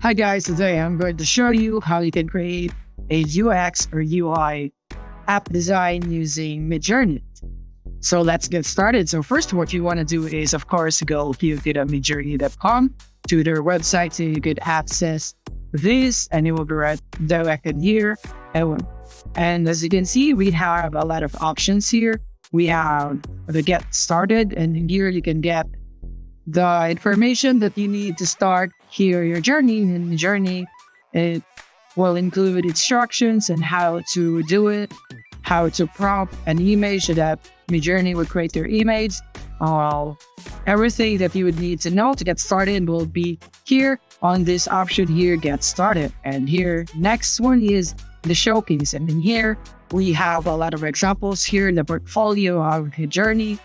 Hi guys, today I'm going to show you how you can create a UX or UI app design using Midjourney. So let's get started. So first, what you want to do is, of course, go to midjourney.com to their website so you could access this, and it will be directed here. And as you can see, we have a lot of options here. We have the get started, and here you can get the information that you need to start here your journey. In the journey, it will include instructions and how to do it, how to prompt an image so that Midjourney will create your image. Everything that you would need to know to get started will be here on this option here, get started. And here, next one is the showcase. And in here, we have a lot of examples here in the portfolio of Midjourney,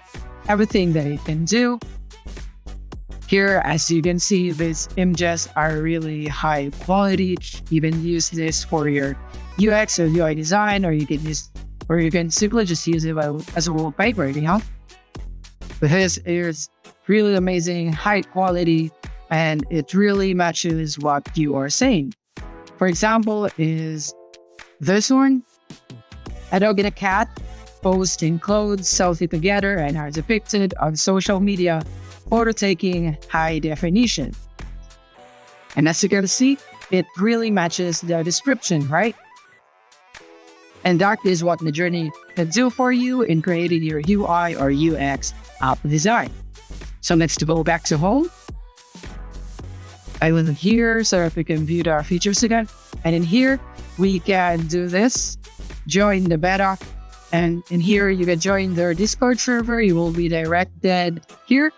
everything that it can do. Here, as you can see, these images are really high quality. You can use this for your UX or UI design, or you can simply just use it as a wallpaper, But this is really amazing, high quality, and it really matches what you are saying. For example, is this one, a dog and a cat posting clothes, selfie together, and are depicted on social media. Photo taking high definition. And as you can see, it really matches the description, right? And that is what Midjourney can do for you in creating your UI or UX app design. So let's go back to home. I will here so that we can view our features again. And in here, we can do this, join the beta. And in here, you can join their Discord server. You will be directed here.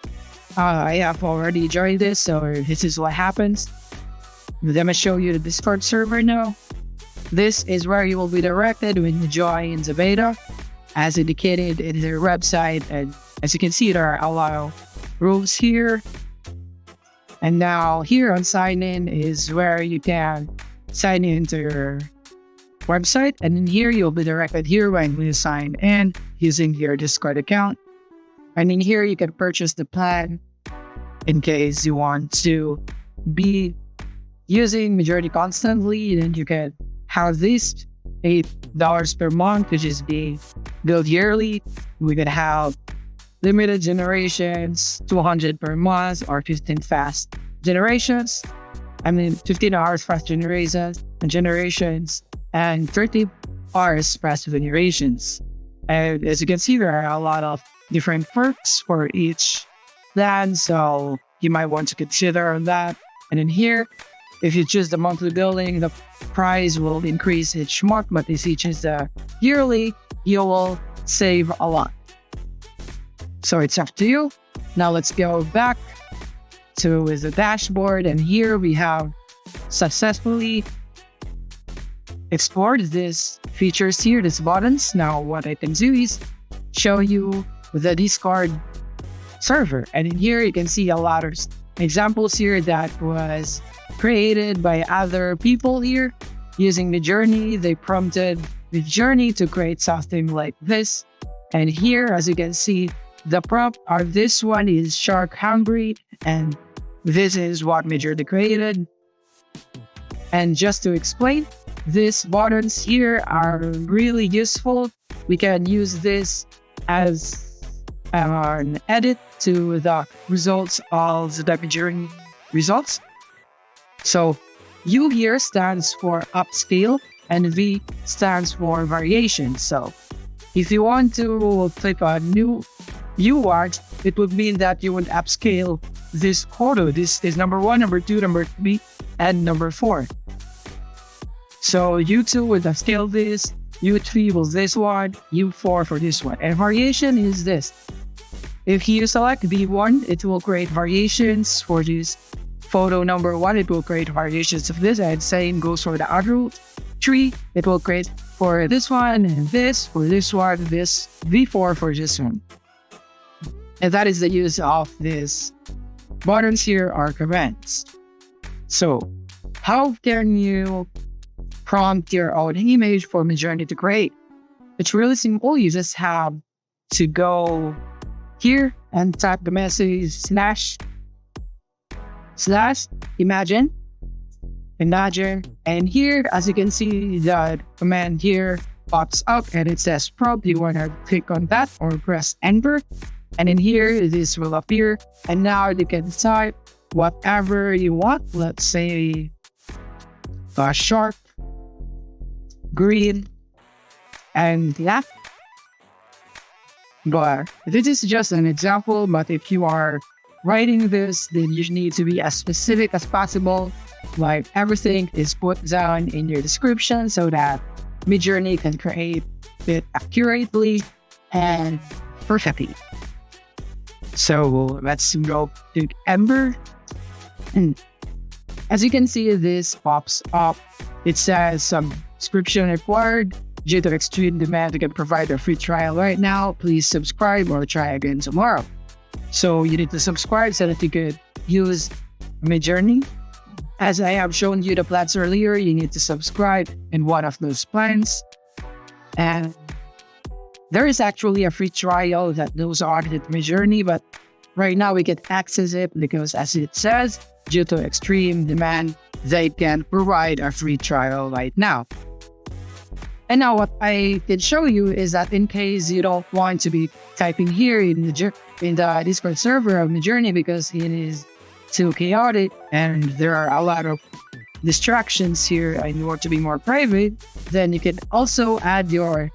I have already joined this, so this is what happens. I'm going to show you the Discord server now. This is where you will be directed when you join the beta, as indicated in their website. And as you can see, there are a lot of rules here. And now here on sign in is where you can sign into your website. And in here, you'll be directed here when you sign in using your Discord account. And in here, you can purchase the plan in case you want to be using Midjourney constantly. Then you can have this $8 per month, which is being billed yearly. We can have limited generations, 200 per month, or 15 fast generations. 15 hours fast generations, and 30 hours fast generations. And as you can see, there are a lot of different perks for each plan, so you might want to consider that. And in here, if you choose the monthly billing, the price will increase each month, but if you choose the yearly, you will save a lot. So it's up to you. Now let's go back to the dashboard, and here we have successfully explored these features here, these buttons. Now what I can do is show you the Discord server. And in here, you can see a lot of examples here that was created by other people here using Midjourney. They prompted Midjourney to create something like this. And here, as you can see, the prompt of this one is shark hungry. And this is what Midjourney created. And just to explain, these buttons here are really useful. We can use this as an edit to the results of the Midjourney results. So U here stands for upscale and V stands for variation. So if you want to click on new UART, it would mean that you would upscale this photo. This is number 1, number 2, number 3, and number 4. So U2 would upscale this, U3 will this one, U4 for this one. And variation is this. If you select V1, it will create variations for this photo number 1. It will create variations of this, and same goes for the other 3. It will create for this one, and this, for this one, this, V4 for this one. And that is the use of these buttons here or commands. So how can you prompt your own image for Midjourney to create? It's really simple. You just have to go here and type the message /imagine imagine. And here, as you can see, the command here pops up and it says prompt. You want to click on that or press enter. And in here, this will appear. And now you can type whatever you want. Let's say a shark, green, and yeah. But this is just an example. But if you are writing this, then you need to be as specific as possible. Like everything is put down in your description so that Midjourney can create it accurately and perfectly. So let's go to Ember. And as you can see, this pops up. It says subscription required. Due to extreme demand, you can provide a free trial right now. Please subscribe or try again tomorrow. So you need to subscribe so that you could use Midjourney. As I have shown you the plans earlier, you need to subscribe in one of those plans. And there is actually a free trial that goes on with Midjourney, but right now we can access it because, as it says, due to extreme demand, they can provide a free trial right now. And now what I can show you is that in case you don't want to be typing here in the Discord server of Midjourney because it is too chaotic and there are a lot of distractions here and you want to be more private, then you can also add the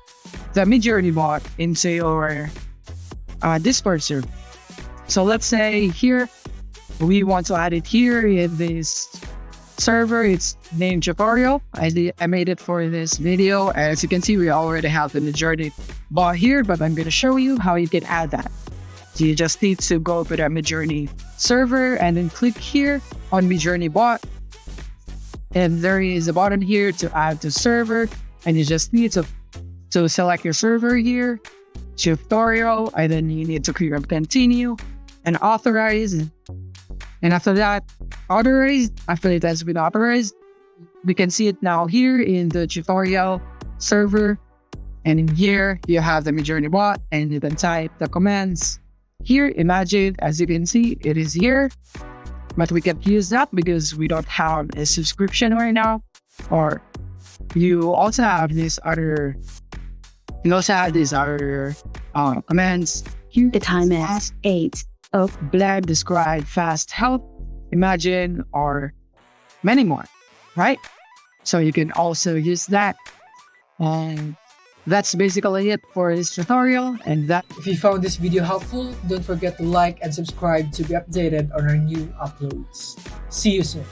Midjourney bot into your Discord server. So let's say here, we want to add it here in this server. It's named tutorial. I made it for this video. As you can see, we already have the Midjourney bot here, but I'm going to show you how you can add that. So you just need to go to the Midjourney server and then click here on Midjourney bot. And there is a button here to add to server. And you just need to select your server here, tutorial, and then you need to click on continue and authorize. And after that, authorized, after it has been authorized, we can see it now here in the tutorial server. And in here, you have the Midjourney bot and you can type the commands. Here, imagine, as you can see, it is here. But we can't use that because we don't have a subscription right now. Or you also have these other commands. Here, The time is 8. blend, describe, fast, help, imagine, or many more, right? So you can also use that. And that's basically it for this tutorial. And that, If you found this video helpful, don't forget to like and subscribe to be updated on our new uploads. See you soon.